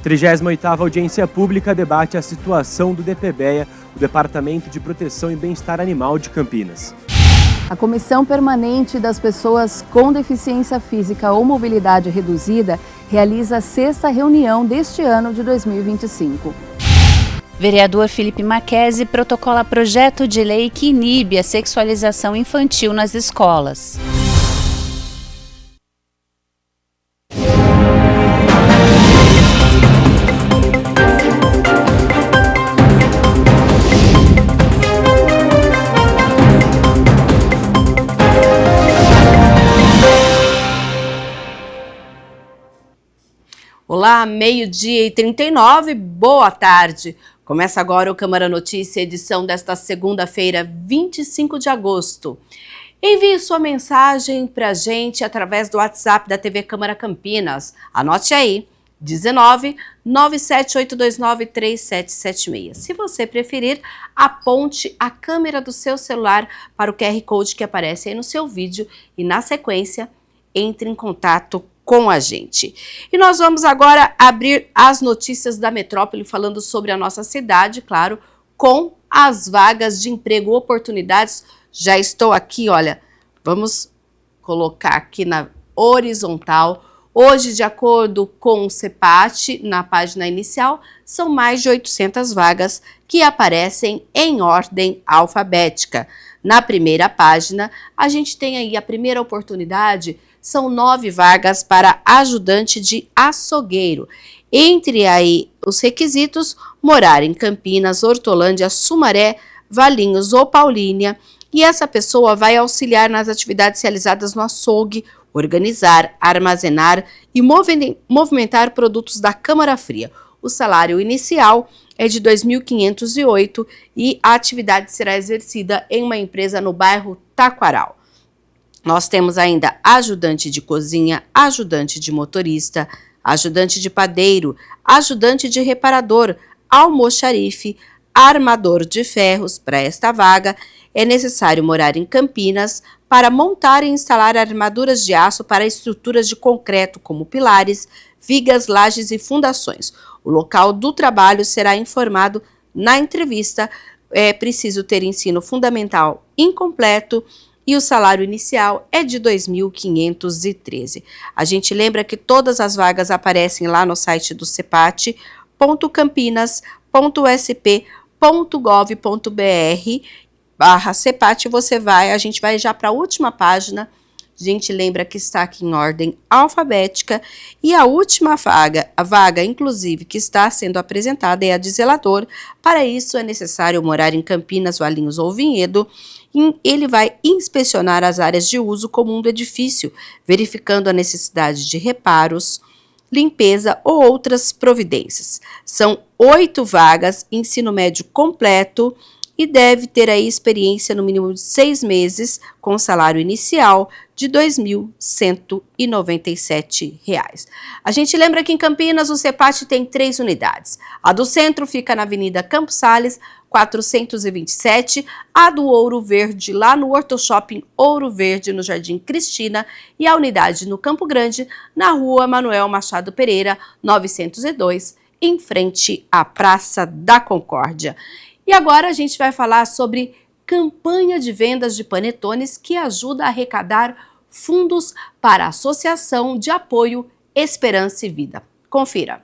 38ª audiência pública debate a situação do DPBEA, o Departamento de Proteção e Bem-Estar Animal de Campinas. A Comissão Permanente das Pessoas com Deficiência Física ou Mobilidade Reduzida realiza a 6ª reunião deste ano de 2025. Vereador Felipe Marquesi protocola projeto de lei que inibe a sexualização infantil nas escolas. Olá, 12h39, boa tarde. Começa agora o Câmara Notícia, edição desta segunda-feira, 25 de agosto. Envie sua mensagem para a gente através do WhatsApp da TV Câmara Campinas. Anote aí, 19 97829 3776. Se você preferir, aponte a câmera do seu celular para o QR Code que aparece aí no seu vídeo e, na sequência, entre em contato com a gente. E nós vamos agora abrir as notícias da metrópole falando sobre a nossa cidade, claro, com as vagas de emprego, oportunidades. Já estou aqui, olha, vamos colocar aqui na horizontal. Hoje, de acordo com o CEPAT, na página inicial, são mais de 800 vagas que aparecem em ordem alfabética. Na primeira página, a gente tem aí a primeira oportunidade. São 9 vagas para ajudante de açougueiro. Entre aí os requisitos, morar em Campinas, Hortolândia, Sumaré, Valinhos ou Paulínia. E essa pessoa vai auxiliar nas atividades realizadas no açougue, organizar, armazenar e movimentar produtos da câmara fria. O salário inicial é de R$ 2.508 e a atividade será exercida em uma empresa no bairro Taquaral. Nós temos ainda ajudante de cozinha, ajudante de motorista, ajudante de padeiro, ajudante de reparador, almoxarife, armador de ferros. Para esta vaga, é necessário morar em Campinas para montar e instalar armaduras de aço para estruturas de concreto, como pilares, vigas, lajes e fundações. O local do trabalho será informado na entrevista. É preciso ter ensino fundamental incompleto, e o salário inicial é de R$ 2.513. A gente lembra que todas as vagas aparecem lá no site do cepat.campinas.sp.gov.br/CEPAT. A gente vai já para a última página. A gente lembra que está aqui em ordem alfabética. E a última vaga, inclusive, que está sendo apresentada é a de zelador. Para isso, é necessário morar em Campinas, Valinhos ou Vinhedo. Ele vai inspecionar as áreas de uso comum do edifício, verificando a necessidade de reparos, limpeza ou outras providências. São 8 vagas, ensino médio completo, e deve ter aí experiência no mínimo de 6 meses, com salário inicial de R$ 2.197. A gente lembra que em Campinas o CEPAT tem 3 unidades. A do centro fica na Avenida Campos Sales, 427, a do Ouro Verde, lá no Horto Shopping Ouro Verde, no Jardim Cristina, e a unidade no Campo Grande, na Rua Manuel Machado Pereira, 902, em frente à Praça da Concórdia. E agora a gente vai falar sobre campanha de vendas de panetones que ajuda a arrecadar fundos para a Associação de Apoio Esperança e Vida. Confira.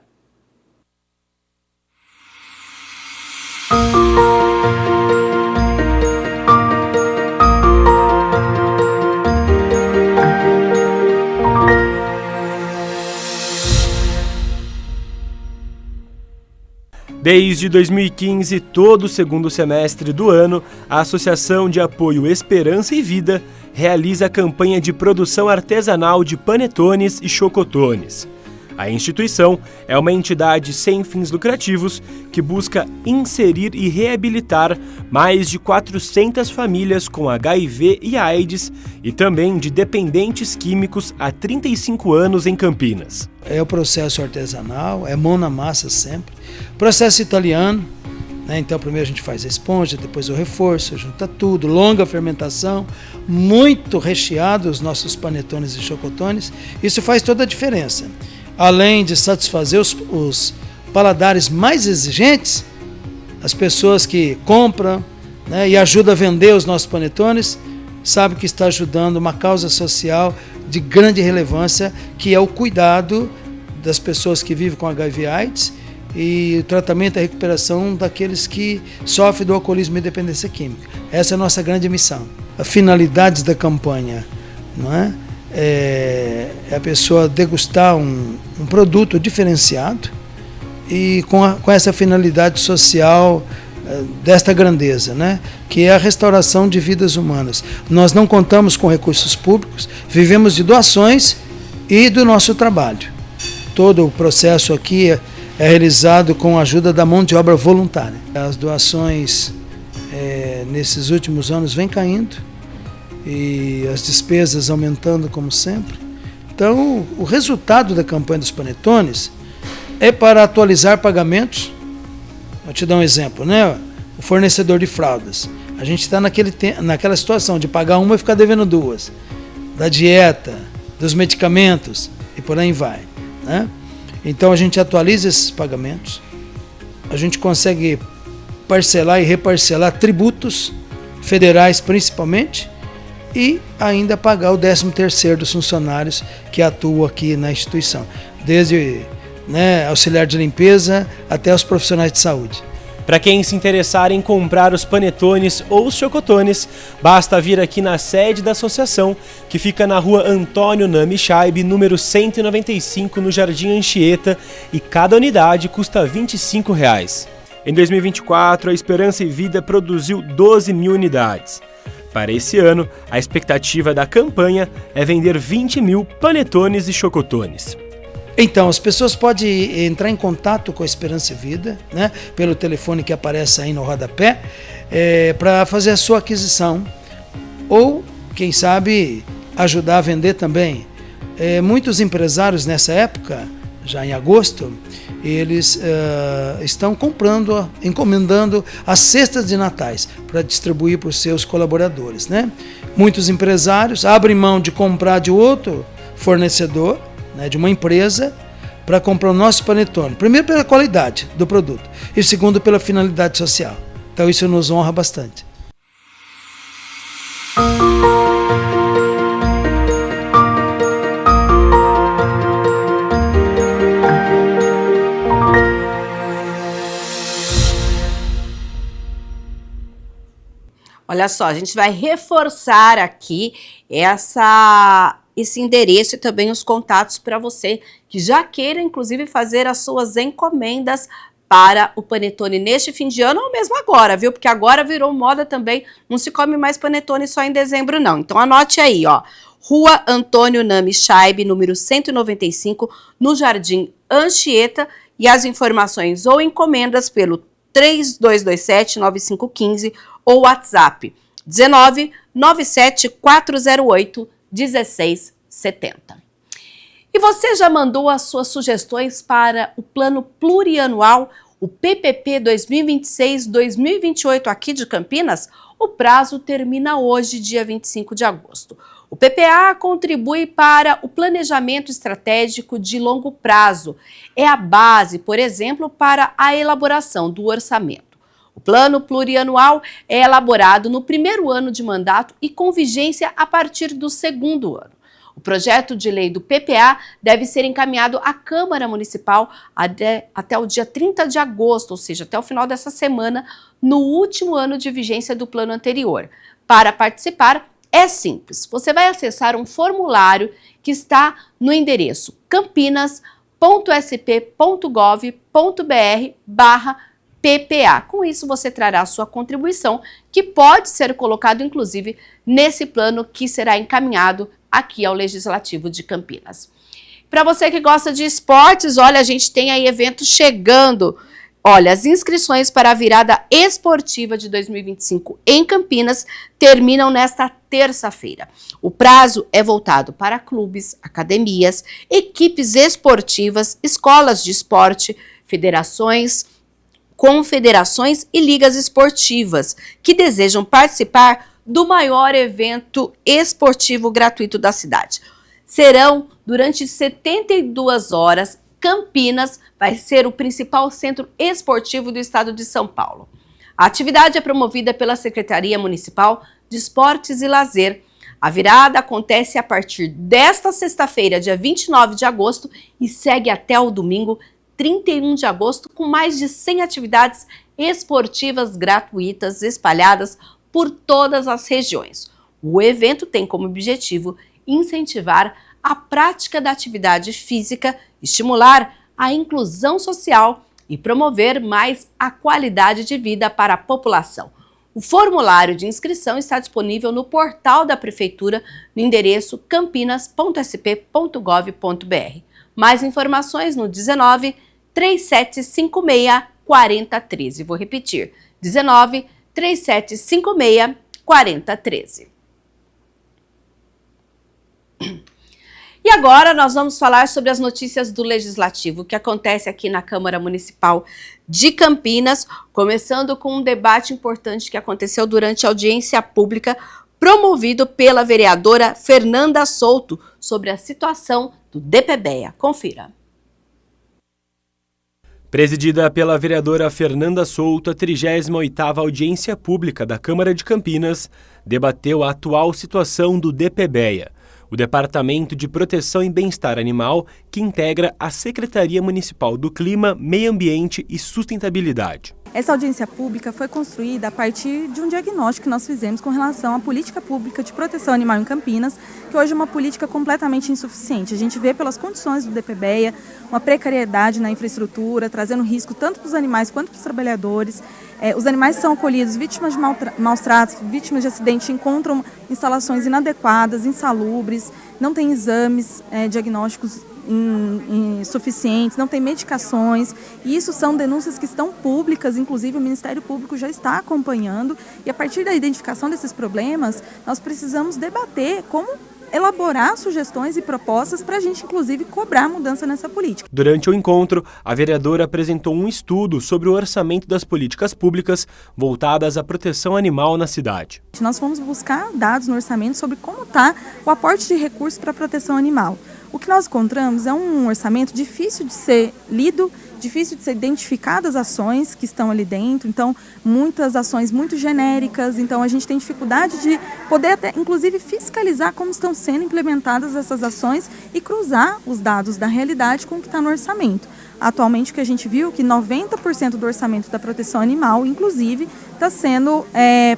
Desde 2015, todo o segundo semestre do ano, a Associação de Apoio Esperança e Vida realiza a campanha de produção artesanal de panetones e chocotones. A instituição é uma entidade sem fins lucrativos que busca inserir e reabilitar mais de 400 famílias com HIV e AIDS e também de dependentes químicos há 35 anos em Campinas. É o processo artesanal, é mão na massa sempre. Processo italiano, né? Então primeiro a gente faz a esponja, depois o reforço, junta tudo, longa fermentação, muito recheado os nossos panetones e chocotones. Isso faz toda a diferença. Além de satisfazer paladares mais exigentes, as pessoas que compram, né, e ajudam a vender os nossos panetones, sabem que está ajudando uma causa social de grande relevância, que é o cuidado das pessoas que vivem com HIV/AIDS e o tratamento e a recuperação daqueles que sofrem do alcoolismo e dependência química. Essa é a nossa grande missão. As finalidades da campanha, não é? É a pessoa degustar um produto diferenciado e com essa finalidade social desta grandeza, né? Que é a restauração de vidas humanas. Nós não contamos com recursos públicos, vivemos de doações e do nosso trabalho. Todo o processo aqui é realizado com a ajuda da mão de obra voluntária. As doações nesses últimos anos vêm caindo e as despesas aumentando como sempre. Então, o resultado da campanha dos panetones é para atualizar pagamentos. Vou te dar um exemplo, né? O fornecedor de fraldas. A gente está naquela situação de pagar uma e ficar devendo duas. Da dieta, dos medicamentos e por aí vai, né? Então a gente atualiza esses pagamentos, a gente consegue parcelar e reparcelar tributos federais principalmente e ainda pagar o 13º dos funcionários que atuam aqui na instituição, desde auxiliar de limpeza até os profissionais de saúde. Para quem se interessar em comprar os panetones ou os chocotones, basta vir aqui na sede da associação, que fica na rua Antônio Nami Chaib, número 195, no Jardim Anchieta, e cada unidade custa R$ 25. Em 2024, a Esperança e Vida produziu 12 mil unidades. Para esse ano, a expectativa da campanha é vender 20 mil panetones e chocotones. Então, as pessoas podem entrar em contato com a Esperança e Vida, né, pelo telefone que aparece aí no rodapé, para fazer a sua aquisição. Ou, quem sabe, ajudar a vender também. Muitos empresários nessa época, já em agosto, eles estão encomendando as cestas de natais para distribuir para os seus colaboradores, né? Muitos empresários abrem mão de comprar de outro fornecedor, de uma empresa, para comprar o nosso panetone. Primeiro pela qualidade do produto e segundo pela finalidade social. Então isso nos honra bastante. Olha só, a gente vai reforçar aqui esse endereço e também os contatos para você que já queira, inclusive, fazer as suas encomendas para o panetone neste fim de ano ou mesmo agora, viu? Porque agora virou moda também, não se come mais panetone só em dezembro, não. Então anote aí, ó, Rua Antônio Nami Chaib, número 195, no Jardim Anchieta, e as informações ou encomendas pelo 3227-9515 ou WhatsApp 1997-408-1670. E você já mandou as suas sugestões para o plano plurianual, o PPP 2026-2028 aqui de Campinas? O prazo termina hoje, dia 25 de agosto. O PPA contribui para o planejamento estratégico de longo prazo. É a base, por exemplo, para a elaboração do orçamento. O plano plurianual é elaborado no primeiro ano de mandato e com vigência a partir do segundo ano. O projeto de lei do PPA deve ser encaminhado à Câmara Municipal até o dia 30 de agosto, ou seja, até o final dessa semana, no último ano de vigência do plano anterior. Para participar, é simples. Você vai acessar um formulário que está no endereço campinas.sp.gov.br/PPA. Com isso, você trará a sua contribuição, que pode ser colocado, inclusive, nesse plano que será encaminhado aqui ao Legislativo de Campinas. Para você que gosta de esportes, olha, a gente tem aí eventos chegando. Olha, as inscrições para a virada esportiva de 2025 em Campinas terminam nesta terça-feira. O prazo é voltado para clubes, academias, equipes esportivas, escolas de esporte, federações, confederações e ligas esportivas que desejam participar do maior evento esportivo gratuito da cidade. Serão durante 72 horas Campinas vai ser o principal centro esportivo do estado de São Paulo. A atividade é promovida pela Secretaria Municipal de Esportes e Lazer. A virada acontece a partir desta sexta-feira, dia 29 de agosto, e segue até o domingo, 31 de agosto, com mais de 100 atividades esportivas gratuitas espalhadas por todas as regiões. O evento tem como objetivo incentivar a prática da atividade física, estimular a inclusão social e promover mais a qualidade de vida para a população. O formulário de inscrição está disponível no portal da Prefeitura, no endereço campinas.sp.gov.br. Mais informações no 19 3756 4013. Vou repetir, 19 3756 4013. E agora nós vamos falar sobre as notícias do Legislativo, que acontece aqui na Câmara Municipal de Campinas, começando com um debate importante que aconteceu durante a audiência pública promovido pela vereadora Fernanda Souto sobre a situação do DPBEA. Confira. Presidida pela vereadora Fernanda Souto, a 38ª audiência pública da Câmara de Campinas debateu a atual situação do DPBEA, o Departamento de Proteção e Bem-Estar Animal, que integra a Secretaria Municipal do Clima, Meio Ambiente e Sustentabilidade. Essa audiência pública foi construída a partir de um diagnóstico que nós fizemos com relação à política pública de proteção animal em Campinas, que hoje é uma política completamente insuficiente. A gente vê pelas condições do DPBEA uma precariedade na infraestrutura, trazendo risco tanto para os animais quanto para os trabalhadores. Os animais são acolhidos vítimas de maus tratos, vítimas de acidente, encontram instalações inadequadas, insalubres, não tem exames diagnósticos insuficientes, não tem medicações, e isso são denúncias que estão públicas, inclusive o Ministério Público já está acompanhando, e a partir da identificação desses problemas, nós precisamos debater como elaborar sugestões e propostas para a gente, inclusive, cobrar mudança nessa política. Durante o encontro, a vereadora apresentou um estudo sobre o orçamento das políticas públicas voltadas à proteção animal na cidade. Nós fomos buscar dados no orçamento sobre como está o aporte de recursos para a proteção animal. O que nós encontramos é um orçamento difícil de ser lido, difícil de ser identificadas as ações que estão ali dentro, então muitas ações muito genéricas, então a gente tem dificuldade de poder até, inclusive, fiscalizar como estão sendo implementadas essas ações e cruzar os dados da realidade com o que está no orçamento. Atualmente o que a gente viu é que 90% do orçamento da proteção animal, inclusive, está sendo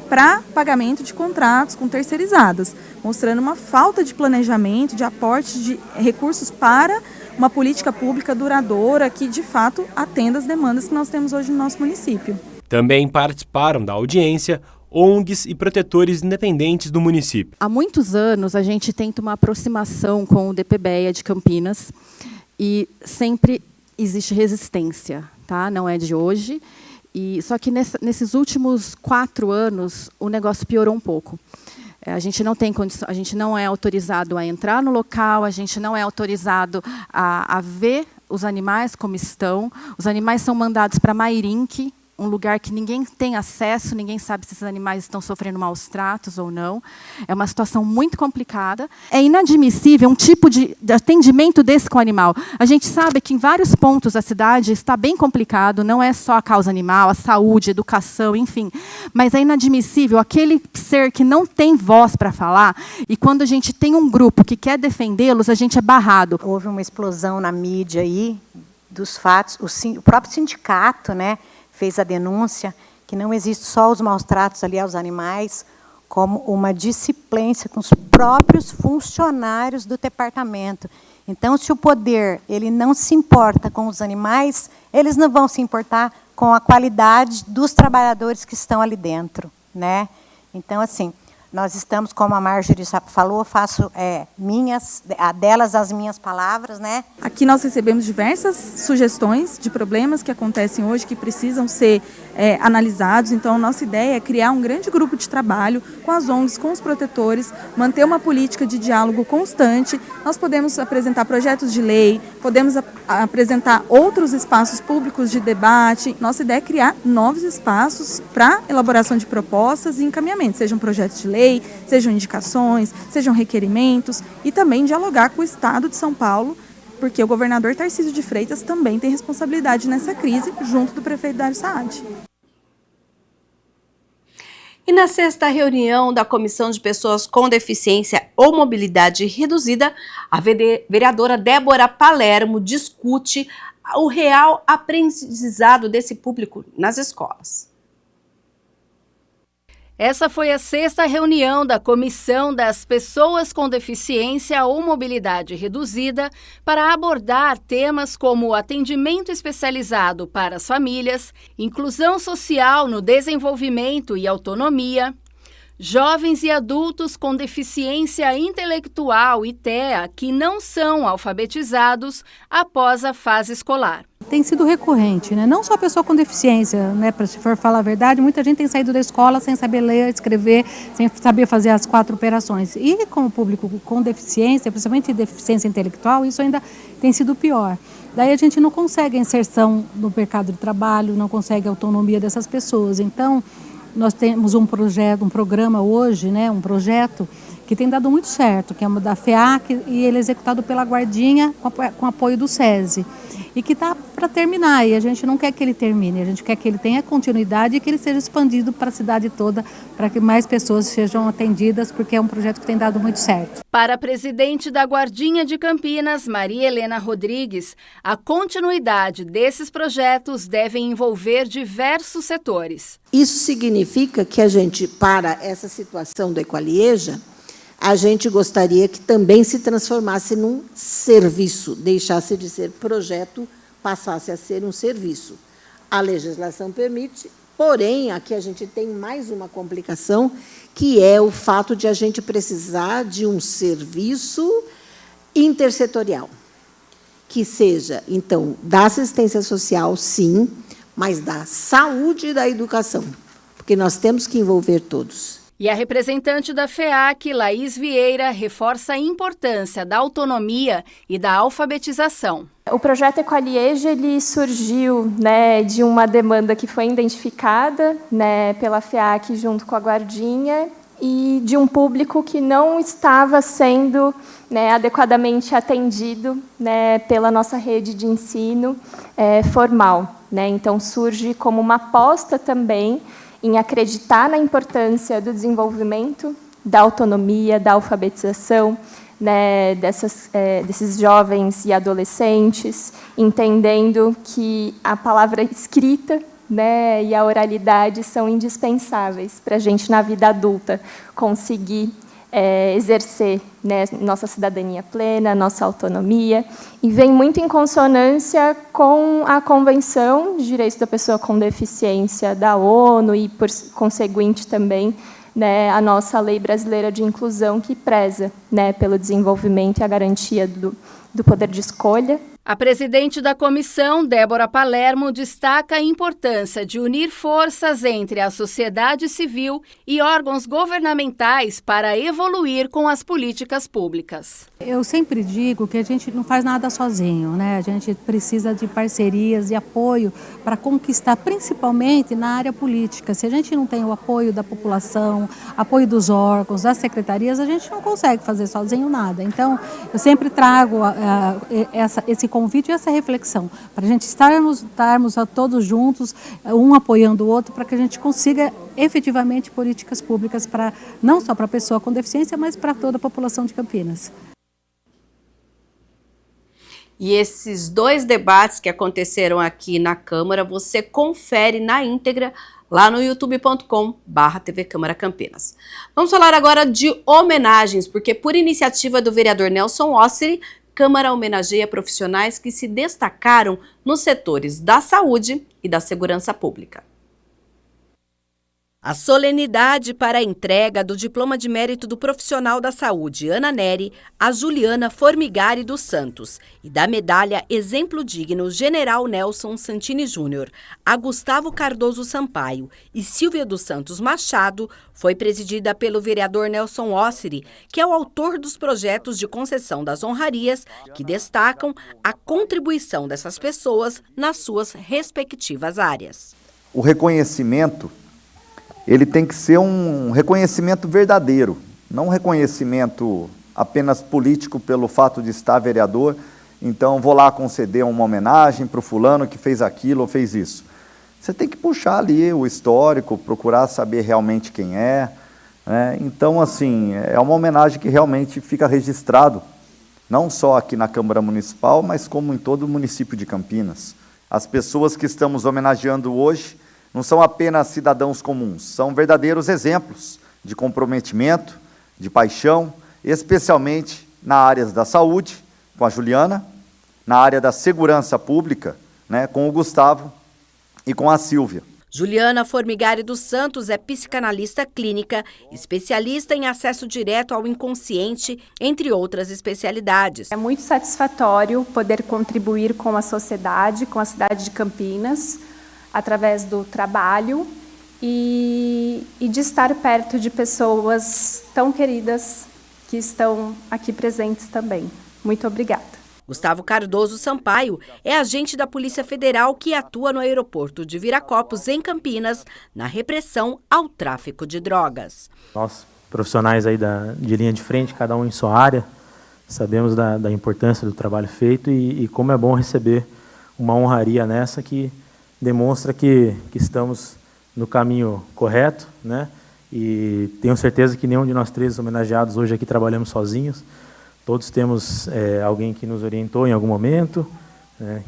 para pagamento de contratos com terceirizadas, mostrando uma falta de planejamento, de aporte de recursos para uma política pública duradoura que, de fato, atenda às demandas que nós temos hoje no nosso município. Também participaram da audiência ONGs e protetores independentes do município. Há muitos anos a gente tenta uma aproximação com o DPBEA de Campinas e sempre existe resistência, tá? Não é de hoje. Só que nesses últimos 4 anos o negócio piorou um pouco. A gente não tem condição, a gente não é autorizado a entrar no local, a gente não é autorizado a ver os animais como estão. Os animais são mandados para Mairinque, um lugar que ninguém tem acesso, ninguém sabe se esses animais estão sofrendo maus tratos ou não. É uma situação muito complicada. É inadmissível um tipo de atendimento desse com o animal. A gente sabe que em vários pontos da cidade está bem complicado, não é só a causa animal, a saúde, a educação, enfim. Mas é inadmissível aquele ser que não tem voz para falar, e quando a gente tem um grupo que quer defendê-los, a gente é barrado. Houve uma explosão na mídia aí dos fatos, o próprio sindicato, né, fez a denúncia que não existe só os maus tratos ali aos animais, como uma displicência com os próprios funcionários do departamento. Então, se o poder ele não se importa com os animais, eles não vão se importar com a qualidade dos trabalhadores que estão ali dentro, né? Então, assim, nós estamos, como a Marjorie falou, faço delas as minhas palavras, né? Aqui nós recebemos diversas sugestões de problemas que acontecem hoje, que precisam ser analisados. Então, a nossa ideia é criar um grande grupo de trabalho com as ONGs, com os protetores, manter uma política de diálogo constante. Nós podemos apresentar projetos de lei, podemos apresentar outros espaços públicos de debate. Nossa ideia é criar novos espaços para elaboração de propostas e encaminhamento, sejam projetos de lei, sejam indicações, sejam requerimentos, e também dialogar com o Estado de São Paulo porque o governador Tarcísio de Freitas também tem responsabilidade nessa crise, junto do prefeito Dário Saad. E na sexta reunião da Comissão de Pessoas com Deficiência ou Mobilidade Reduzida, a vereadora Débora Palermo discute o real aprendizado desse público nas escolas. Essa foi a sexta reunião da Comissão das Pessoas com Deficiência ou Mobilidade Reduzida para abordar temas como atendimento especializado para as famílias, inclusão social no desenvolvimento e autonomia, jovens e adultos com deficiência intelectual e TEA que não são alfabetizados após a fase escolar. Tem sido recorrente, né? Não só a pessoa com deficiência, né? Se for falar a verdade, muita gente tem saído da escola sem saber ler, escrever, sem saber fazer as 4 operações. E com o público com deficiência, principalmente deficiência intelectual, isso ainda tem sido pior. Daí a gente não consegue a inserção no mercado de trabalho, não consegue a autonomia dessas pessoas. Então, nós temos um programa hoje, né? Um projeto que tem dado muito certo, que é da FEAC, e ele é executado pela Guardinha com apoio do SESI. E que está para terminar, e a gente não quer que ele termine, a gente quer que ele tenha continuidade e que ele seja expandido para a cidade toda, para que mais pessoas sejam atendidas, porque é um projeto que tem dado muito certo. Para a presidente da Guardinha de Campinas, Maria Helena Rodrigues, a continuidade desses projetos deve envolver diversos setores. Isso significa que a gente, para essa situação do Equalieja, a gente gostaria que também se transformasse num serviço, deixasse de ser projeto, passasse a ser um serviço. A legislação permite, porém, aqui a gente tem mais uma complicação, que é o fato de a gente precisar de um serviço intersetorial, que seja, então, da assistência social, sim, mas da saúde e da educação, porque nós temos que envolver todos. E a representante da FEAC, Laís Vieira, reforça a importância da autonomia e da alfabetização. O projeto Equalieja, ele surgiu, né, de uma demanda que foi identificada, né, pela FEAC junto com a Guardinha e de um público que não estava sendo, né, adequadamente atendido, né, pela nossa rede de ensino formal, né. Então surge como uma aposta também em acreditar na importância do desenvolvimento, da autonomia, da alfabetização, né, desses jovens e adolescentes, entendendo que a palavra escrita, né, e a oralidade são indispensáveis para a gente, na vida adulta, conseguir exercer, né, nossa cidadania plena, nossa autonomia, e vem muito em consonância com a Convenção de Direitos da Pessoa com Deficiência da ONU e, por conseguinte, também, né, a nossa Lei Brasileira de Inclusão, que preza, né, pelo desenvolvimento e a garantia do poder de escolha. A presidente da comissão, Débora Palermo, destaca a importância de unir forças entre a sociedade civil e órgãos governamentais para evoluir com as políticas públicas. Eu sempre digo que a gente não faz nada sozinho, né? A gente precisa de parcerias e apoio para conquistar, principalmente na área política. Se a gente não tem o apoio da população, apoio dos órgãos, das secretarias, a gente não consegue fazer sozinho nada. Então, eu sempre trago esse convite e essa reflexão, para a gente estarmos todos juntos, um apoiando o outro, para que a gente consiga efetivamente políticas públicas não só para a pessoa com deficiência, mas para toda a população de Campinas. E esses 2 debates que aconteceram aqui na Câmara, você confere na íntegra lá no youtube.com/TV Câmara Campinas. Vamos falar agora de homenagens, porque por iniciativa do vereador Nelson Osseri, Câmara homenageia profissionais que se destacaram nos setores da saúde e da segurança pública. A solenidade para a entrega do Diploma de Mérito do Profissional da Saúde, Ana Neri, a Juliana Formigari dos Santos, e da medalha Exemplo Digno General Nelson Santini Júnior, a Gustavo Cardoso Sampaio e Silvia dos Santos Machado, foi presidida pelo vereador Nelson Osseri, que é o autor dos projetos de concessão das honrarias que destacam a contribuição dessas pessoas nas suas respectivas áreas. O reconhecimento, ele tem que ser um reconhecimento verdadeiro, não um reconhecimento apenas político pelo fato de estar vereador então vou lá conceder uma homenagem para o fulano que fez aquilo ou fez isso. Você tem que puxar ali o histórico, procurar saber realmente quem é, né? Então, assim, é uma homenagem que realmente fica registrado, não só aqui na Câmara Municipal, mas como em todo o município de Campinas. As pessoas que estamos homenageando hoje não são apenas cidadãos comuns, são verdadeiros exemplos de comprometimento, de paixão, especialmente na área da saúde, com a Juliana, na área da segurança pública, né, com o Gustavo e com a Silvia. Juliana Formigari dos Santos é psicanalista clínica, especialista em acesso direto ao inconsciente, entre outras especialidades. É muito satisfatório poder contribuir com a sociedade, com a cidade de Campinas, através do trabalho e de estar perto de pessoas tão queridas que estão aqui presentes também. Muito obrigada. Gustavo Cardoso Sampaio é agente da Polícia Federal que atua no aeroporto de Viracopos, em Campinas, na repressão ao tráfico de drogas. Nós, profissionais aí de linha de frente, cada um em sua área, sabemos da importância do trabalho feito e como é bom receber uma honraria nessa que demonstra que estamos no caminho correto, né? E tenho certeza que nenhum de nós três homenageados hoje aqui trabalhamos sozinhos. Todos temos alguém que nos orientou em algum momento,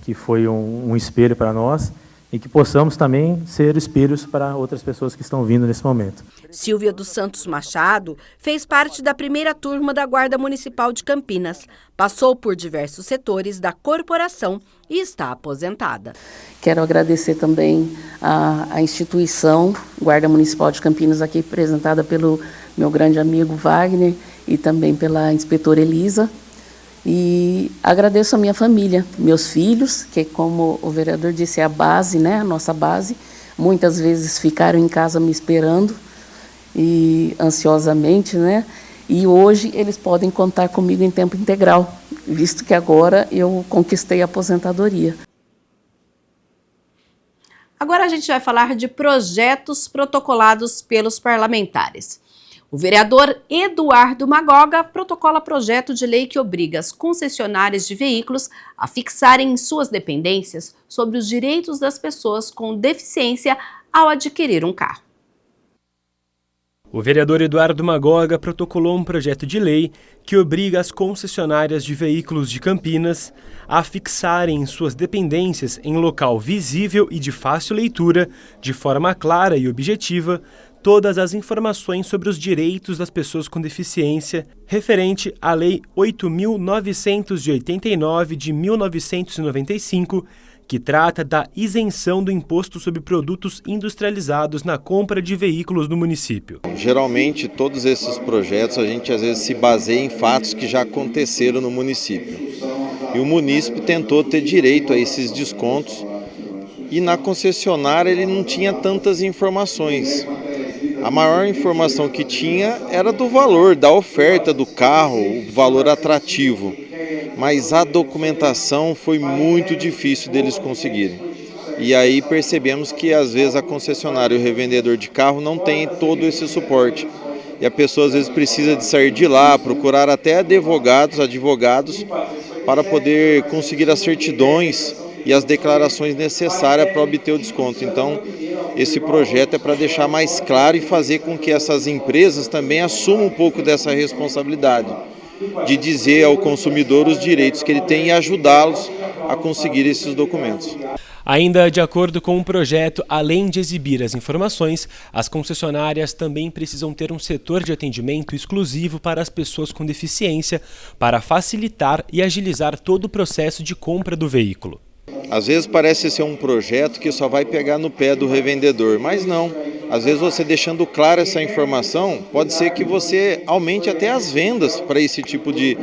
que foi um espelho para nós e que possamos também ser espelhos para outras pessoas que estão vindo nesse momento. Silvia dos Santos Machado fez parte da primeira turma da Guarda Municipal de Campinas, passou por diversos setores da corporação e está aposentada. Quero agradecer também a instituição Guarda Municipal de Campinas, aqui representada pelo meu grande amigo Wagner e também pela inspetora Elisa. E agradeço a minha família, meus filhos, que como o vereador disse, é a base, né, a nossa base. Muitas vezes ficaram em casa me esperando e ansiosamente, né? E hoje eles podem contar comigo em tempo integral, visto que agora eu conquistei a aposentadoria. Agora a gente vai falar de projetos protocolados pelos parlamentares. O vereador Eduardo Magoga protocola projeto de lei que obriga as concessionárias de veículos a fixarem em suas dependências sobre os direitos das pessoas com deficiência ao adquirir um carro. O vereador Eduardo Magoga protocolou um projeto de lei que obriga as concessionárias de veículos de Campinas a fixarem em suas dependências em local visível e de fácil leitura, de forma clara e objetiva, todas as informações sobre os direitos das pessoas com deficiência, referente à Lei 8.989 de 1995, que trata da isenção do imposto sobre produtos industrializados na compra de veículos no município. Geralmente, todos esses projetos, a gente às vezes se baseia em fatos que já aconteceram no município. E o município tentou ter direito a esses descontos e na concessionária ele não tinha tantas informações. A maior informação que tinha era do valor, da oferta do carro, o valor atrativo. Mas a documentação foi muito difícil deles conseguirem. E aí percebemos que às vezes a concessionária e o revendedor de carro não tem todo esse suporte. E a pessoa às vezes precisa de sair de lá, procurar até advogados para poder conseguir as certidões e as declarações necessárias para obter o desconto. Então, esse projeto é para deixar mais claro e fazer com que essas empresas também assumam um pouco dessa responsabilidade de dizer ao consumidor os direitos que ele tem e ajudá-los a conseguir esses documentos. Ainda de acordo com o projeto, além de exibir as informações, as concessionárias também precisam ter um setor de atendimento exclusivo para as pessoas com deficiência, para facilitar e agilizar todo o processo de compra do veículo. Às vezes parece ser um projeto que só vai pegar no pé do revendedor, mas não. Às vezes você deixando clara essa informação, pode ser que você aumente até as vendas para esse tipo de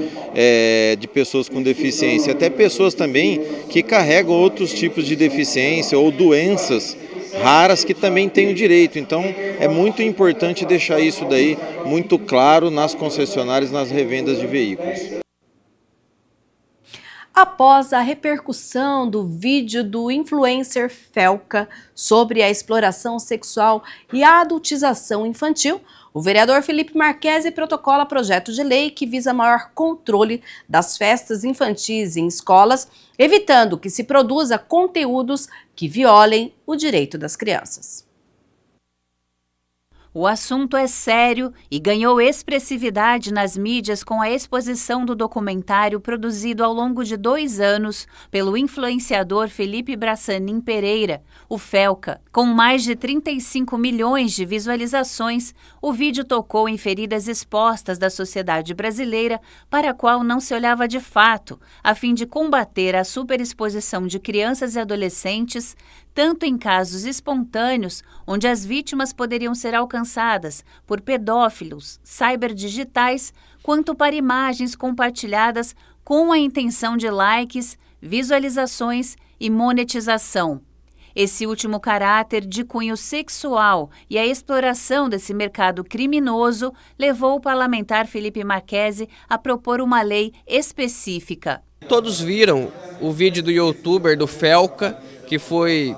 pessoas com deficiência. Até pessoas também que carregam outros tipos de deficiência ou doenças raras que também têm o direito. Então é muito importante deixar isso daí muito claro nas concessionárias, nas revendas de veículos. Após a repercussão do vídeo do influencer Felca sobre a exploração sexual e a adultização infantil, O vereador Felipe Marquesi protocola projeto de lei que visa maior controle das festas infantis em escolas, evitando que se produza conteúdos que violem o direito das crianças. O assunto é sério e ganhou expressividade nas mídias com a exposição do documentário produzido ao longo de 2 anos pelo influenciador Felipe Brassanin Pereira, o Felca. Com mais de 35 milhões de visualizações, o vídeo tocou em feridas expostas da sociedade brasileira para a qual não se olhava de fato, a fim de combater a superexposição de crianças e adolescentes, tanto em casos espontâneos, onde as vítimas poderiam ser alcançadas por pedófilos cyberdigitais, quanto para imagens compartilhadas com a intenção de likes, visualizações e monetização. Esse último caráter de cunho sexual e a exploração desse mercado criminoso levou o parlamentar Felipe Marquesi a propor uma lei específica. Todos viram o vídeo do youtuber do Felca, que foi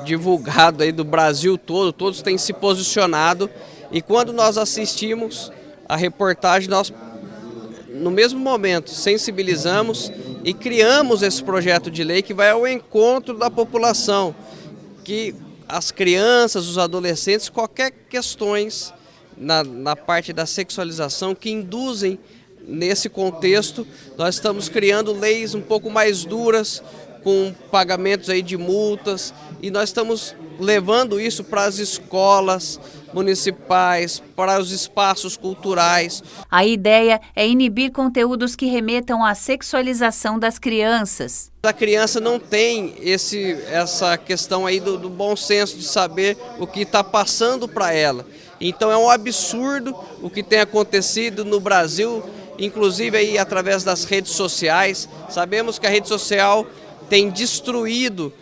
divulgado aí do Brasil todo, todos têm se posicionado, e quando nós assistimos a reportagem, nós no mesmo momento sensibilizamos e criamos esse projeto de lei que vai ao encontro da população, que as crianças, os adolescentes, qualquer questões na parte da sexualização que induzem nesse contexto, nós estamos criando leis um pouco mais duras, com pagamentos aí de multas, e nós estamos levando isso para as escolas municipais, para os espaços culturais. A ideia é inibir conteúdos que remetam à sexualização das crianças. A criança não tem essa questão aí do bom senso de saber o que está passando para ela. Então é um absurdo o que tem acontecido no Brasil, inclusive aí através das redes sociais. Sabemos que a rede social tem destruído,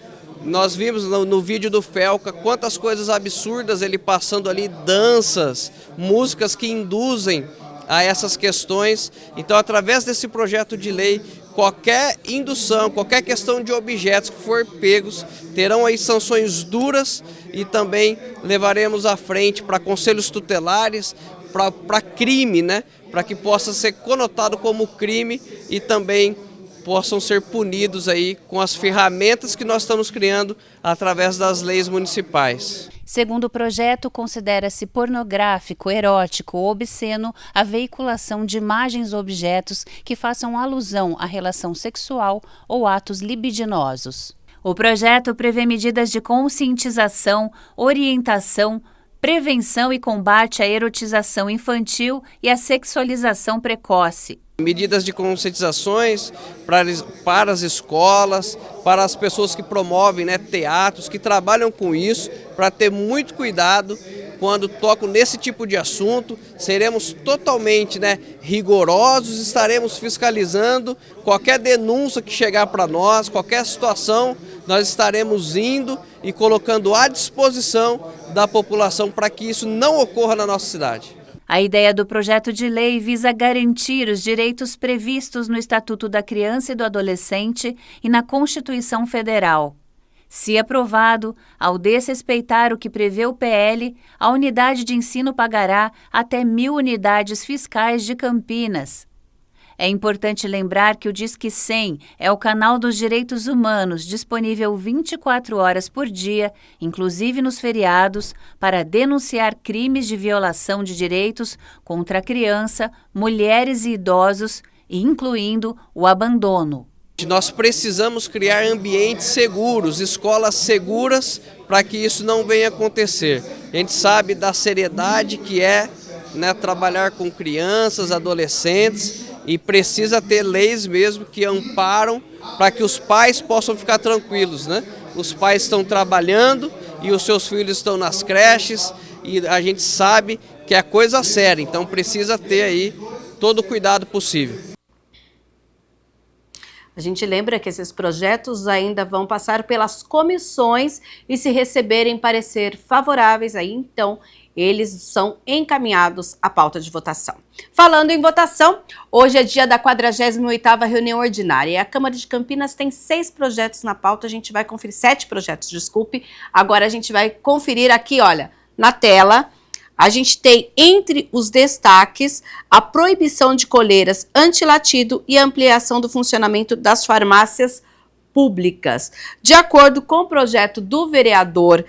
nós vimos no vídeo do Felca quantas coisas absurdas ele passando ali, danças, músicas que induzem a essas questões. Então, através desse projeto de lei, qualquer indução, qualquer questão de objetos que for pegos, terão aí sanções duras e também levaremos à frente para conselhos tutelares, para crime, né? Para que possa ser conotado como crime e também possam ser punidos aí com as ferramentas que nós estamos criando através das leis municipais. Segundo o projeto, considera-se pornográfico, erótico ou obsceno a veiculação de imagens ou objetos que façam alusão à relação sexual ou atos libidinosos. O projeto prevê medidas de conscientização, orientação, prevenção e combate à erotização infantil e à sexualização precoce. Medidas de conscientizações para as escolas, para as pessoas que promovem, né, teatros, que trabalham com isso, para ter muito cuidado quando tocam nesse tipo de assunto. Seremos totalmente, né, rigorosos, estaremos fiscalizando qualquer denúncia que chegar para nós, qualquer situação, nós estaremos indo e colocando à disposição da população para que isso não ocorra na nossa cidade. A ideia do projeto de lei visa garantir os direitos previstos no Estatuto da Criança e do Adolescente e na Constituição Federal. Se aprovado, ao desrespeitar o que prevê o PL, a unidade de ensino pagará até 1.000 unidades fiscais de Campinas. É importante lembrar que o Disque 100 é o canal dos direitos humanos disponível 24 horas por dia, inclusive nos feriados, para denunciar crimes de violação de direitos contra a criança, mulheres e idosos, incluindo o abandono. Nós precisamos criar ambientes seguros, escolas seguras, para que isso não venha acontecer. A gente sabe da seriedade que é, né, trabalhar com crianças, adolescentes, e precisa ter leis mesmo que amparam para que os pais possam ficar tranquilos, né? Os pais estão trabalhando e os seus filhos estão nas creches e a gente sabe que é coisa séria, então precisa ter aí todo o cuidado possível. A gente lembra que esses projetos ainda vão passar pelas comissões e se receberem parecer favoráveis, aí então eles são encaminhados à pauta de votação. Falando em votação, hoje é dia da 48ª reunião ordinária e a Câmara de Campinas tem 6 projetos na pauta, a gente vai conferir 7 projetos, desculpe. Agora a gente vai conferir aqui, olha, na tela, a gente tem entre os destaques a proibição de coleiras antilatido e a ampliação do funcionamento das farmácias públicas. De acordo com o projeto do vereador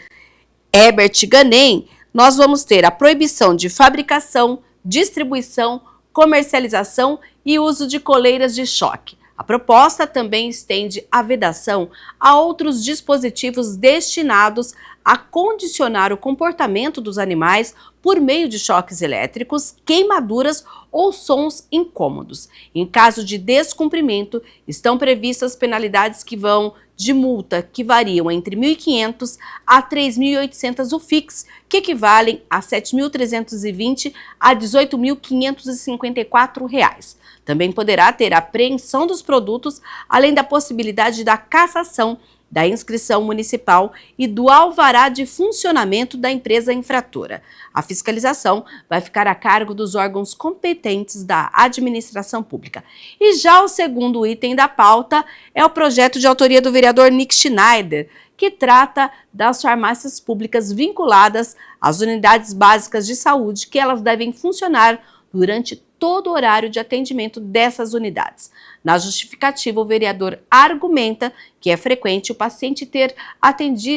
Herbert Ganem, nós vamos ter a proibição de fabricação, distribuição, comercialização e uso de coleiras de choque. A proposta também estende a vedação a outros dispositivos destinados a condicionar o comportamento dos animais por meio de choques elétricos, queimaduras ou sons incômodos. Em caso de descumprimento, estão previstas penalidades que vão de multa que variam entre R$ 1.500 a R$ 3.800 UFIX, que equivalem a R$ 7.320 a R$ 18.554. Também poderá ter apreensão dos produtos, além da possibilidade da cassação da inscrição municipal e do alvará de funcionamento da empresa infratora. A fiscalização vai ficar a cargo dos órgãos competentes da administração pública. E já o segundo item da pauta é o projeto de autoria do vereador Nick Schneider, que trata das farmácias públicas vinculadas às unidades básicas de saúde, que elas devem funcionar durante todo o horário de atendimento dessas unidades. Na justificativa, o vereador argumenta que é frequente o paciente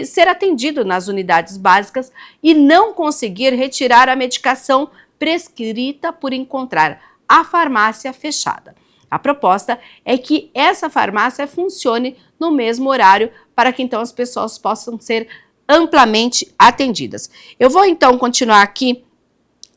ser atendido nas unidades básicas e não conseguir retirar a medicação prescrita por encontrar a farmácia fechada. A proposta é que essa farmácia funcione no mesmo horário para que então as pessoas possam ser amplamente atendidas. Eu vou então continuar aqui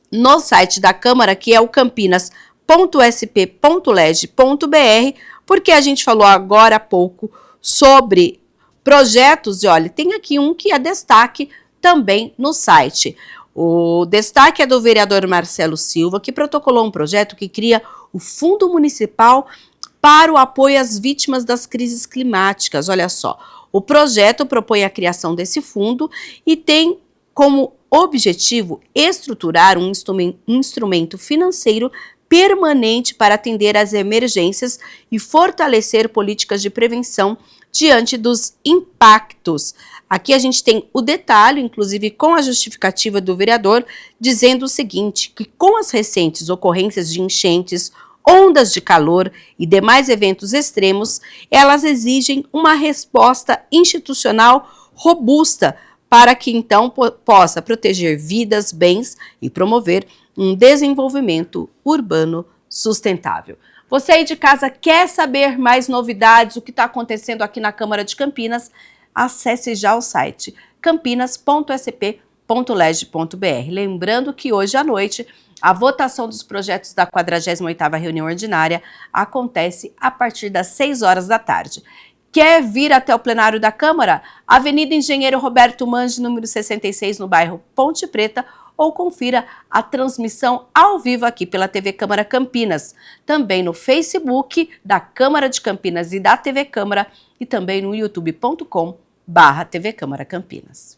no site da Câmara, que é o campinas.sp.leg.br, porque a gente falou agora há pouco sobre projetos, e olha, tem aqui um que é destaque também no site. O destaque é do vereador Marcelo Silva, que protocolou um projeto que cria o Fundo Municipal para o apoio às vítimas das crises climáticas. Olha só, o projeto propõe a criação desse fundo e tem como objetivo estruturar um instrumento financeiro permanente para atender às emergências e fortalecer políticas de prevenção diante dos impactos. Aqui a gente tem o detalhe, inclusive com a justificativa do vereador, dizendo o seguinte, que com as recentes ocorrências de enchentes, ondas de calor e demais eventos extremos, elas exigem uma resposta institucional robusta para que então possa proteger vidas, bens e promover um desenvolvimento urbano sustentável. Você aí de casa quer saber mais novidades, o que está acontecendo aqui na Câmara de Campinas? Acesse já o site campinas.sp.leg.br. Lembrando que hoje à noite a votação dos projetos da 48ª reunião ordinária acontece a partir das 6 horas da tarde. Quer vir até o plenário da Câmara? Avenida Engenheiro Roberto Mange, número 66, no bairro Ponte Preta, ou confira a transmissão ao vivo aqui pela TV Câmara Campinas, também no Facebook da Câmara de Campinas e da TV Câmara e também no youtube.com/TV Câmara Campinas.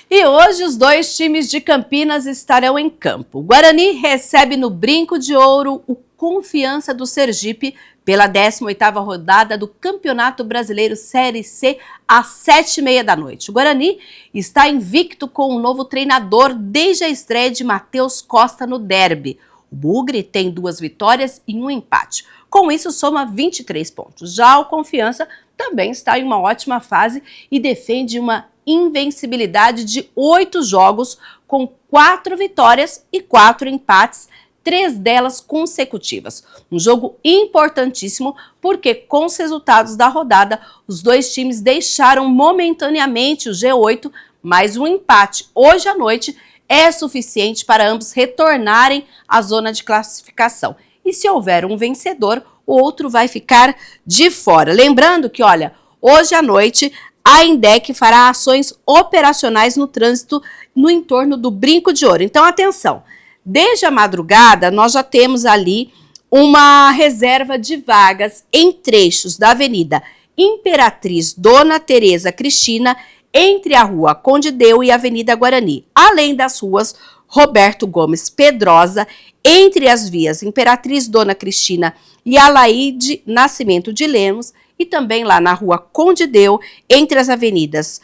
E hoje os dois times de Campinas estarão em campo. O Guarani recebe no Brinco de Ouro o Confiança do Sergipe pela 18ª rodada do Campeonato Brasileiro Série C às 7h30 da noite. O Guarani está invicto com um novo treinador desde a estreia de Matheus Costa no derby. O Bugre tem 2 vitórias e 1 empate. Com isso, soma 23 pontos. Já o Confiança também está em uma ótima fase e defende uma invencibilidade de 8 jogos, com 4 vitórias e 4 empates, 3 delas consecutivas. Um jogo importantíssimo porque, com os resultados da rodada, os dois times deixaram momentaneamente o G8, mas um empate hoje à noite é suficiente para ambos retornarem à zona de classificação. E se houver um vencedor, o outro vai ficar de fora. Lembrando que, olha, hoje à noite a INDEC fará ações operacionais no trânsito no entorno do Brinco de Ouro. Então, atenção, desde a madrugada nós já temos ali uma reserva de vagas em trechos da Avenida Imperatriz Dona Tereza Cristina, entre a Rua Conde Deu e a Avenida Guarani, além das ruas Roberto Gomes Pedrosa, entre as vias Imperatriz Dona Cristina e Alaide Nascimento de Lemos, e também lá na rua Conde Deu, entre as avenidas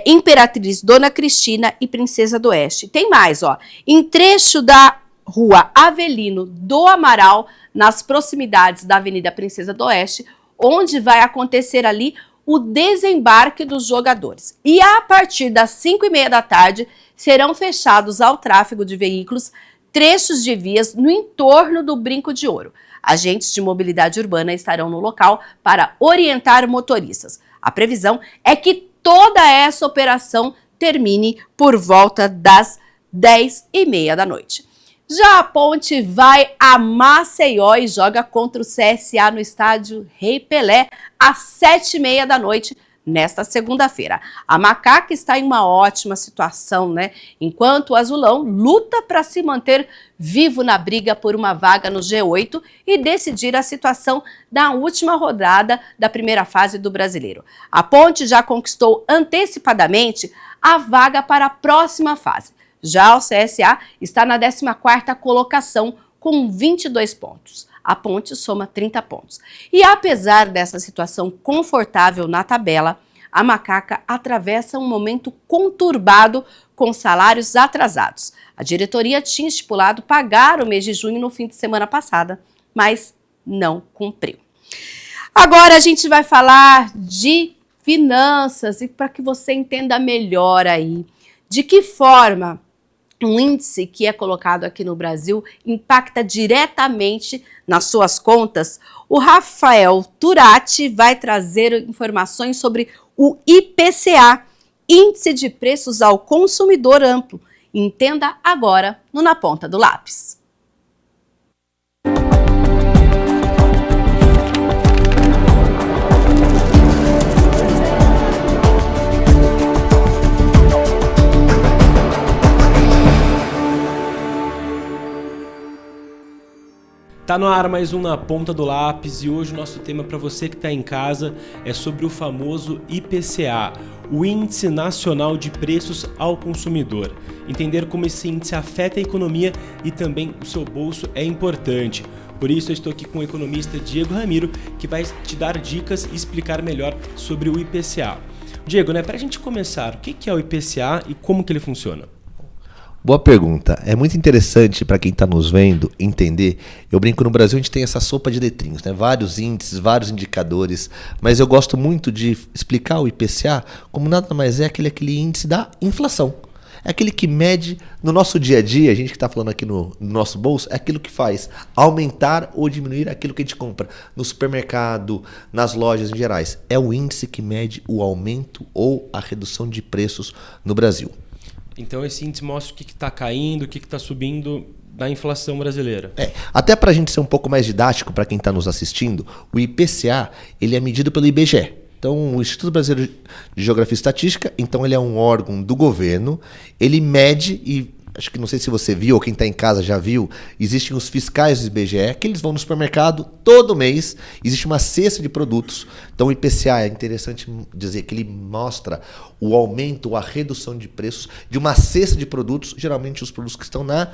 Imperatriz Dona Cristina e Princesa do Oeste. Tem mais, ó, em trecho da rua Avelino do Amaral, nas proximidades da Avenida Princesa do Oeste, onde vai acontecer ali o desembarque dos jogadores. E a partir das 5h30 da tarde, serão fechados ao tráfego de veículos trechos de vias no entorno do Brinco de Ouro. Agentes de mobilidade urbana estarão no local para orientar motoristas. A previsão é que toda essa operação termine por volta das 10h30 da noite. Já a Ponte vai a Maceió e joga contra o CSA no estádio Rei Pelé às 7h30 da noite, nesta segunda-feira. A Macaca está em uma ótima situação, né? Enquanto o Azulão luta para se manter vivo na briga por uma vaga no G8 e decidir a situação da última rodada da primeira fase do Brasileiro. A Ponte já conquistou antecipadamente a vaga para a próxima fase. Já o CSA está na 14ª colocação com 22 pontos. A Ponte soma 30 pontos. E apesar dessa situação confortável na tabela, a Macaca atravessa um momento conturbado com salários atrasados. A diretoria tinha estipulado pagar o mês de junho no fim de semana passada, mas não cumpriu. Agora a gente vai falar de finanças e para que você entenda melhor aí de que forma um índice que é colocado aqui no Brasil impacta diretamente nas suas contas, o Rafael Turati vai trazer informações sobre o IPCA, Índice de Preços ao Consumidor Amplo. Entenda agora no Na Ponta do Lápis. Tá no ar mais um Na Ponta do Lápis e hoje o nosso tema para você que está em casa é sobre o famoso IPCA, o Índice Nacional de Preços ao Consumidor. Entender como esse índice afeta a economia e também o seu bolso é importante. Por isso eu estou aqui com o economista Diego Ramiro, que vai te dar dicas e explicar melhor sobre o IPCA. Diego, para a gente começar, o que é o IPCA e como que ele funciona? Boa pergunta. É muito interessante para quem está nos vendo entender. Eu brinco, no Brasil a gente tem essa sopa de letrinhos, né? Vários índices, vários indicadores, mas eu gosto muito de explicar o IPCA como nada mais é aquele índice da inflação. É aquele que mede no nosso dia a dia, a gente que está falando aqui no nosso bolso, é aquilo que faz aumentar ou diminuir aquilo que a gente compra no supermercado, nas lojas em gerais. É o índice que mede o aumento ou a redução de preços no Brasil. Então esse índice mostra o que está caindo, o que está subindo da inflação brasileira. Até para a gente ser um pouco mais didático para quem está nos assistindo, o IPCA ele é medido pelo IBGE. Então o Instituto Brasileiro de Geografia e Estatística, então ele é um órgão do governo, ele mede e acho que não sei se você viu ou quem está em casa já viu, existem os fiscais do IBGE, que eles vão no supermercado todo mês, existe uma cesta de produtos. Então o IPCA é interessante dizer que ele mostra o aumento ou a redução de preços de uma cesta de produtos, geralmente os produtos que estão na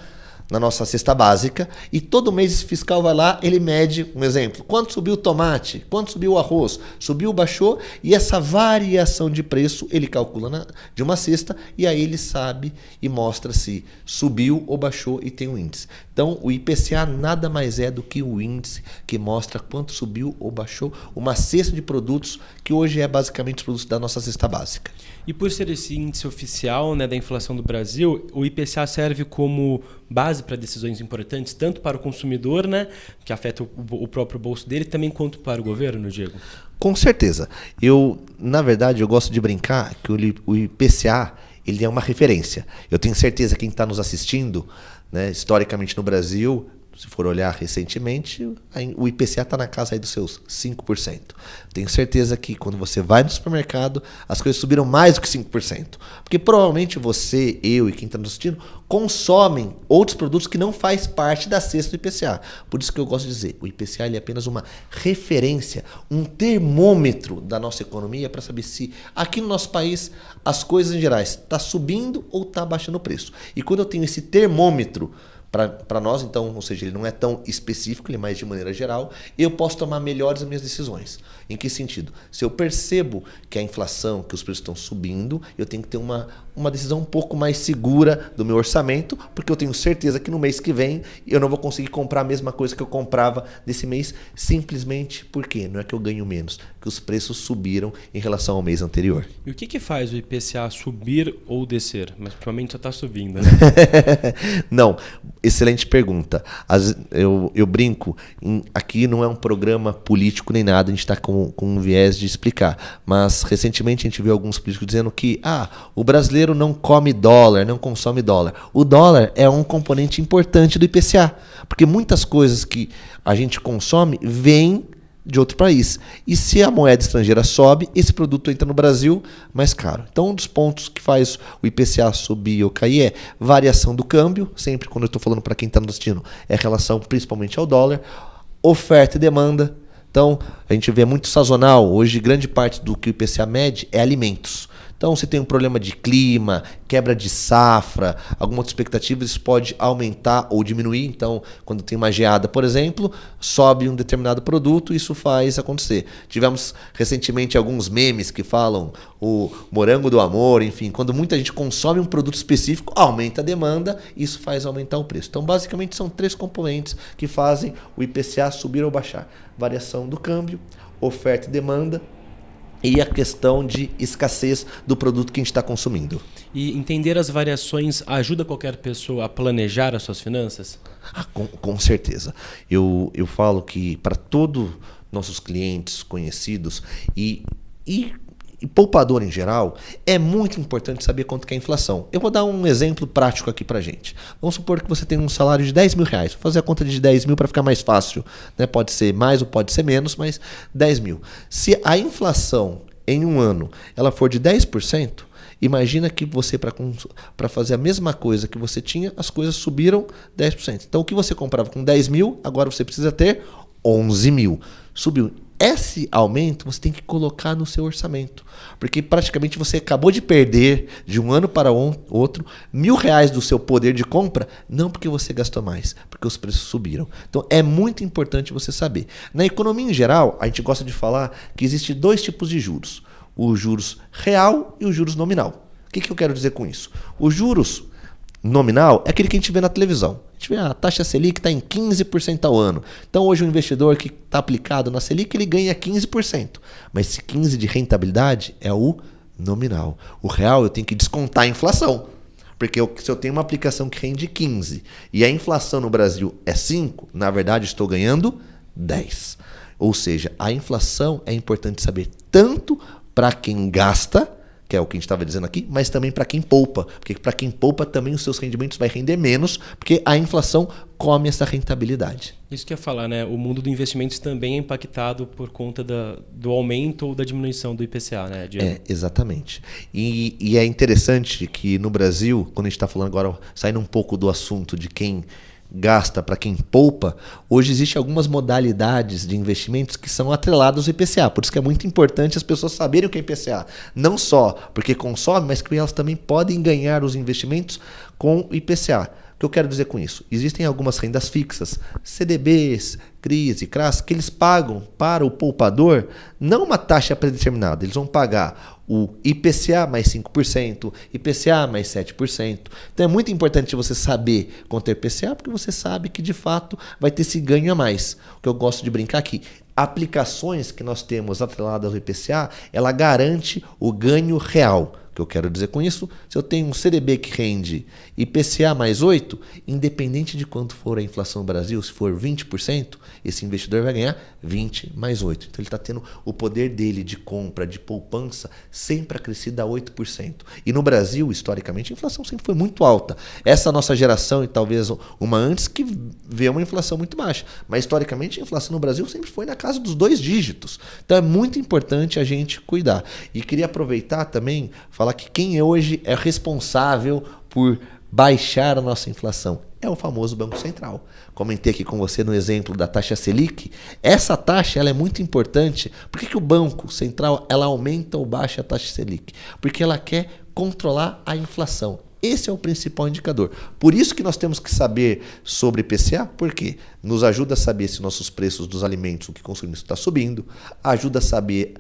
nossa cesta básica, e todo mês esse fiscal vai lá, ele mede, um exemplo, quanto subiu o tomate, quanto subiu o arroz, subiu, baixou, e essa variação de preço ele calcula de uma cesta, e aí ele sabe e mostra se subiu ou baixou e tem um índice. Então o IPCA nada mais é do que o índice que mostra quanto subiu ou baixou uma cesta de produtos, que hoje é basicamente os produtos da nossa cesta básica. E por ser esse índice oficial, da inflação do Brasil, o IPCA serve como base para decisões importantes, tanto para o consumidor, que afeta o próprio bolso dele, também quanto para o governo, Diego? Com certeza. Na verdade, eu gosto de brincar que o IPCA ele é uma referência. Eu tenho certeza que quem está nos assistindo, historicamente no Brasil, Se for olhar recentemente, o IPCA está na casa aí dos seus 5%. Tenho certeza que quando você vai no supermercado, as coisas subiram mais do que 5%. Porque provavelmente você, eu e quem está nos assistindo, consomem outros produtos que não faz parte da cesta do IPCA. Por isso que eu gosto de dizer, o IPCA ele é apenas uma referência, um termômetro da nossa economia para saber se aqui no nosso país as coisas em geral estão subindo ou está baixando o preço. E quando eu tenho esse termômetro para nós, então, ou seja, ele não é tão específico, ele é mais de maneira geral, eu posso tomar melhores as minhas decisões. Em que sentido? Se eu percebo que a inflação, que os preços estão subindo, eu tenho que ter uma decisão um pouco mais segura do meu orçamento, porque eu tenho certeza que no mês que vem eu não vou conseguir comprar a mesma coisa que eu comprava nesse mês, simplesmente porque não é que eu ganho menos, que os preços subiram em relação ao mês anterior. E o que faz o IPCA subir ou descer? Mas provavelmente já está subindo, né? Não, excelente pergunta. Eu brinco, aqui não é um programa político nem nada, a gente está com um viés de explicar. Mas recentemente a gente viu alguns políticos dizendo que o brasileiro não come dólar, não consome dólar. O dólar é um componente importante do IPCA, porque muitas coisas que a gente consome vêm de outro país. E se a moeda estrangeira sobe, esse produto entra no Brasil mais caro. Então, um dos pontos que faz o IPCA subir ou cair é variação do câmbio, sempre quando eu estou falando para quem está nos assistindo, é relação principalmente ao dólar, oferta e demanda. Então, a gente vê muito sazonal. Hoje, grande parte do que o IPCA mede é alimentos. Então, se tem um problema de clima, quebra de safra, alguma outra expectativa, isso pode aumentar ou diminuir. Então, quando tem uma geada, por exemplo, sobe um determinado produto, isso faz acontecer. Tivemos recentemente alguns memes que falam o morango do amor, enfim, quando muita gente consome um produto específico, aumenta a demanda, isso faz aumentar o preço. Então, basicamente, são 3 componentes que fazem o IPCA subir ou baixar. Variação do câmbio, oferta e demanda, e a questão de escassez do produto que a gente está consumindo. E entender as variações ajuda qualquer pessoa a planejar as suas finanças? Com certeza. Eu falo que para todos nossos clientes, conhecidos e poupador em geral, é muito importante saber quanto que é a inflação. Eu vou dar um exemplo prático aqui pra gente. Vamos supor que você tem um salário de 10 mil reais. Vou fazer a conta de 10 mil para ficar mais fácil, né? Pode ser mais ou pode ser menos, mas 10 mil. Se a inflação em um ano ela for de 10%, imagina que você, para fazer a mesma coisa que você tinha, as coisas subiram 10%. Então, o que você comprava com 10 mil, agora você precisa ter 11 mil. Subiu. Esse aumento você tem que colocar no seu orçamento, porque praticamente você acabou de perder de um ano para outro R$1.000 do seu poder de compra, não porque você gastou mais, porque os preços subiram. Então é muito importante você saber. Na economia em geral, a gente gosta de falar que existe 2 tipos de juros, o juros real e o juros nominal. O que eu quero dizer com isso? Os juros nominal é aquele que a gente vê na televisão. A gente vê a taxa Selic está em 15% ao ano. Então hoje o investidor que está aplicado na Selic ele ganha 15%. Mas esse 15% de rentabilidade é o nominal. O real eu tenho que descontar a inflação. Porque se eu tenho uma aplicação que rende 15% e a inflação no Brasil é 5%, na verdade estou ganhando 10%. Ou seja, a inflação é importante saber tanto para quem gasta, que é o que a gente estava dizendo aqui, mas também para quem poupa. Porque para quem poupa também os seus rendimentos vai render menos, porque a inflação come essa rentabilidade. Isso que eu ia falar, né? O mundo do investimentos também é impactado por conta do aumento ou da diminuição do IPCA, né? Exatamente. E é interessante que no Brasil, quando a gente está falando agora, saindo um pouco do assunto de quem gasta para quem poupa, hoje existem algumas modalidades de investimentos que são atreladas ao IPCA. Por isso que é muito importante as pessoas saberem o que é IPCA. Não só porque consomem, mas que elas também podem ganhar os investimentos com o IPCA. O que eu quero dizer com isso? Existem algumas rendas fixas, CDBs, CRIs e CRAs, que eles pagam para o poupador não uma taxa predeterminada, eles vão pagar o IPCA mais 5%, IPCA mais 7%. Então é muito importante você saber quanto é IPCA, porque você sabe que de fato vai ter esse ganho a mais. O que eu gosto de brincar aqui, aplicações que nós temos atreladas ao IPCA, ela garante o ganho real. O que eu quero dizer com isso, se eu tenho um CDB que rende IPCA mais 8, independente de quanto for a inflação no Brasil, se for 20%, esse investidor vai ganhar 20 mais 8. Então ele está tendo o poder dele de compra, de poupança, sempre acrescido a 8%. E no Brasil, historicamente, a inflação sempre foi muito alta. Essa nossa geração, e talvez uma antes, que vê uma inflação muito baixa. Mas historicamente a inflação no Brasil sempre foi na casa dos 2 dígitos. Então é muito importante a gente cuidar. E queria aproveitar também, falar que quem hoje é responsável por baixar a nossa inflação é o famoso Banco Central. Comentei aqui com você no exemplo da taxa Selic. Essa taxa ela é muito importante. Por que o Banco Central ela aumenta ou baixa a taxa Selic? Porque ela quer controlar a inflação. Esse é o principal indicador. Por isso que nós temos que saber sobre IPCA, porque nos ajuda a saber se nossos preços dos alimentos, o que consumimos, está subindo, ajuda a saber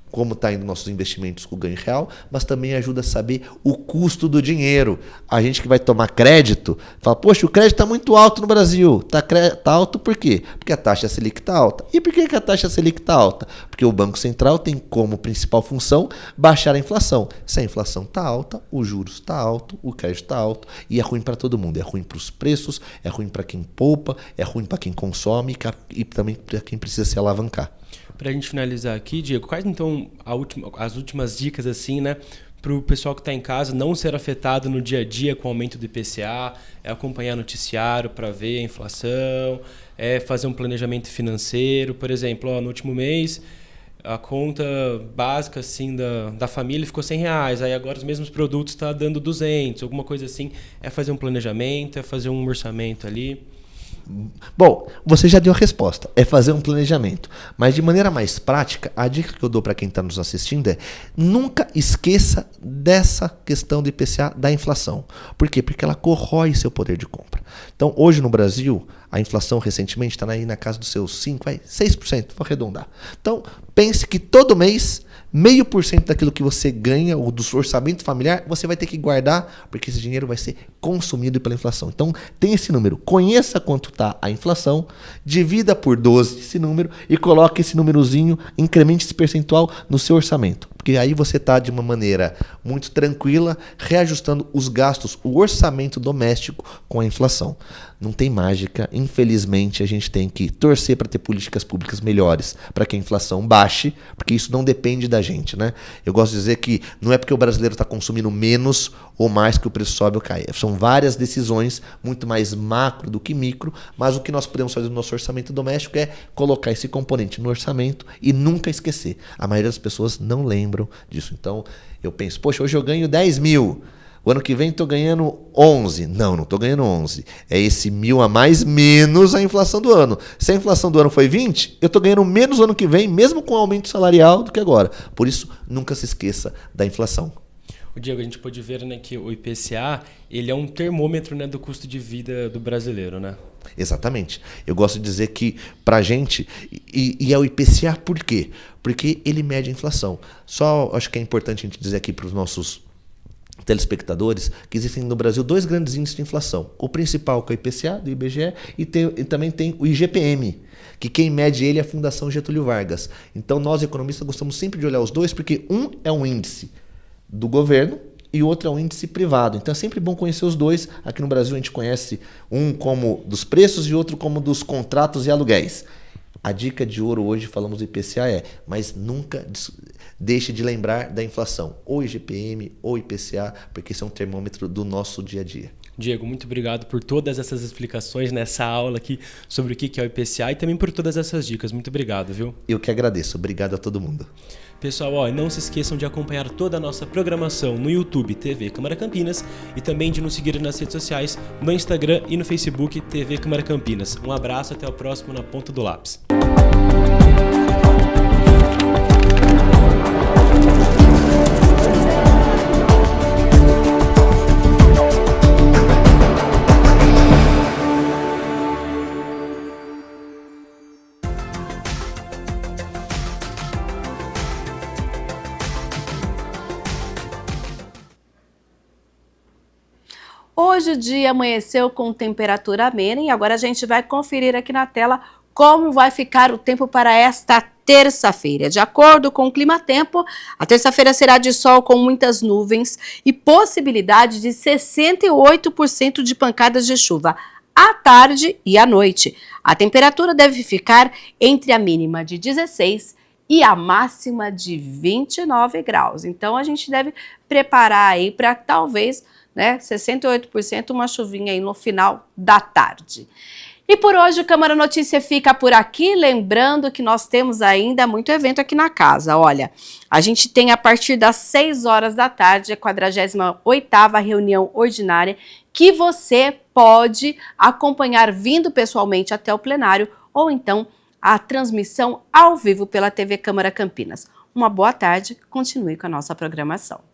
como está indo nossos investimentos com ganho real, mas também ajuda a saber o custo do dinheiro. A gente que vai tomar crédito, fala, poxa, o crédito está muito alto no Brasil. Está alto por quê? Porque a taxa Selic está alta. E por que a taxa Selic está alta? Porque o Banco Central tem como principal função baixar a inflação. Se a inflação está alta, os juros está alto, o crédito está alto, e é ruim para todo mundo. É ruim para os preços, é ruim para quem poupa, é ruim para quem consome e também para quem precisa se alavancar. Para a gente finalizar aqui, Diego, quais então as últimas dicas assim, né, para o pessoal que está em casa não ser afetado no dia a dia com o aumento do IPCA, é acompanhar noticiário para ver a inflação, é fazer um planejamento financeiro, por exemplo, no último mês a conta básica assim da família ficou R$100, aí agora os mesmos produtos está dando 200, alguma coisa assim, é fazer um planejamento, é fazer um orçamento ali. Bom, você já deu a resposta, é fazer um planejamento. Mas de maneira mais prática, a dica que eu dou para quem está nos assistindo é nunca esqueça dessa questão do IPCA da inflação. Por quê? Porque ela corrói seu poder de compra. Então, hoje no Brasil, a inflação recentemente está aí na casa dos seus 6%, vou arredondar. Então, pense que todo mês 0,5% daquilo que você ganha, ou do seu orçamento familiar, você vai ter que guardar, porque esse dinheiro vai ser consumido pela inflação. Então, tem esse número. Conheça quanto está a inflação, divida por 12 esse número e coloque esse númerozinho, incremente esse percentual no seu orçamento. Porque aí você está de uma maneira muito tranquila, reajustando os gastos, o orçamento doméstico com a inflação. Não tem mágica, infelizmente a gente tem que torcer para ter políticas públicas melhores, para que a inflação baixe, porque isso não depende da gente, né? Eu gosto de dizer que não é porque o brasileiro está consumindo menos ou mais que o preço sobe ou cai. São várias decisões, muito mais macro do que micro, mas o que nós podemos fazer no nosso orçamento doméstico é colocar esse componente no orçamento e nunca esquecer. A maioria das pessoas não lembram disso. Então eu penso, poxa, hoje eu ganho 10 mil. O ano que vem estou ganhando 11. Não estou ganhando 11. É esse 1.000 a mais menos a inflação do ano. Se a inflação do ano foi 20, eu estou ganhando menos o ano que vem, mesmo com o aumento salarial, do que agora. Por isso, nunca se esqueça da inflação. O Diego, a gente pode ver, né, que o IPCA ele é um termômetro, né, do custo de vida do brasileiro, né? Exatamente. Eu gosto de dizer que pra gente, e é o IPCA por quê? Porque ele mede a inflação. Só acho que é importante a gente dizer aqui para os nossos telespectadores que existem no Brasil 2 grandes índices de inflação. O principal, que é o IPCA, do IBGE, e também tem o IGPM, que quem mede ele é a Fundação Getúlio Vargas. Então nós, economistas, gostamos sempre de olhar os dois, porque um é um índice do governo e o outro é um índice privado. Então é sempre bom conhecer os dois. Aqui no Brasil a gente conhece um como dos preços e outro como dos contratos e aluguéis. A dica de ouro hoje, falamos do IPCA, mas nunca deixe de lembrar da inflação, ou IGPM ou IPCA, porque isso é um termômetro do nosso dia a dia. Diego, muito obrigado por todas essas explicações nessa aula aqui sobre o que é o IPCA e também por todas essas dicas. Muito obrigado, viu? Eu que agradeço. Obrigado a todo mundo. Pessoal, não se esqueçam de acompanhar toda a nossa programação no YouTube TV Câmara Campinas e também de nos seguir nas redes sociais, no Instagram e no Facebook TV Câmara Campinas. Um abraço, até o próximo Na Ponta do Lápis. Hoje o dia amanheceu com temperatura amena e agora a gente vai conferir aqui na tela como vai ficar o tempo para esta terça-feira. De acordo com o Climatempo, a terça-feira será de sol com muitas nuvens e possibilidade de 68% de pancadas de chuva à tarde e à noite. A temperatura deve ficar entre a mínima de 16 e a máxima de 29 graus. Então a gente deve preparar aí para talvez, 68% uma chuvinha aí no final da tarde. E por hoje o Câmara Notícia fica por aqui, lembrando que nós temos ainda muito evento aqui na casa. Olha, a gente tem a partir das 6 horas da tarde a 48ª reunião ordinária que você pode acompanhar vindo pessoalmente até o plenário ou então a transmissão ao vivo pela TV Câmara Campinas. Uma boa tarde, continue com a nossa programação.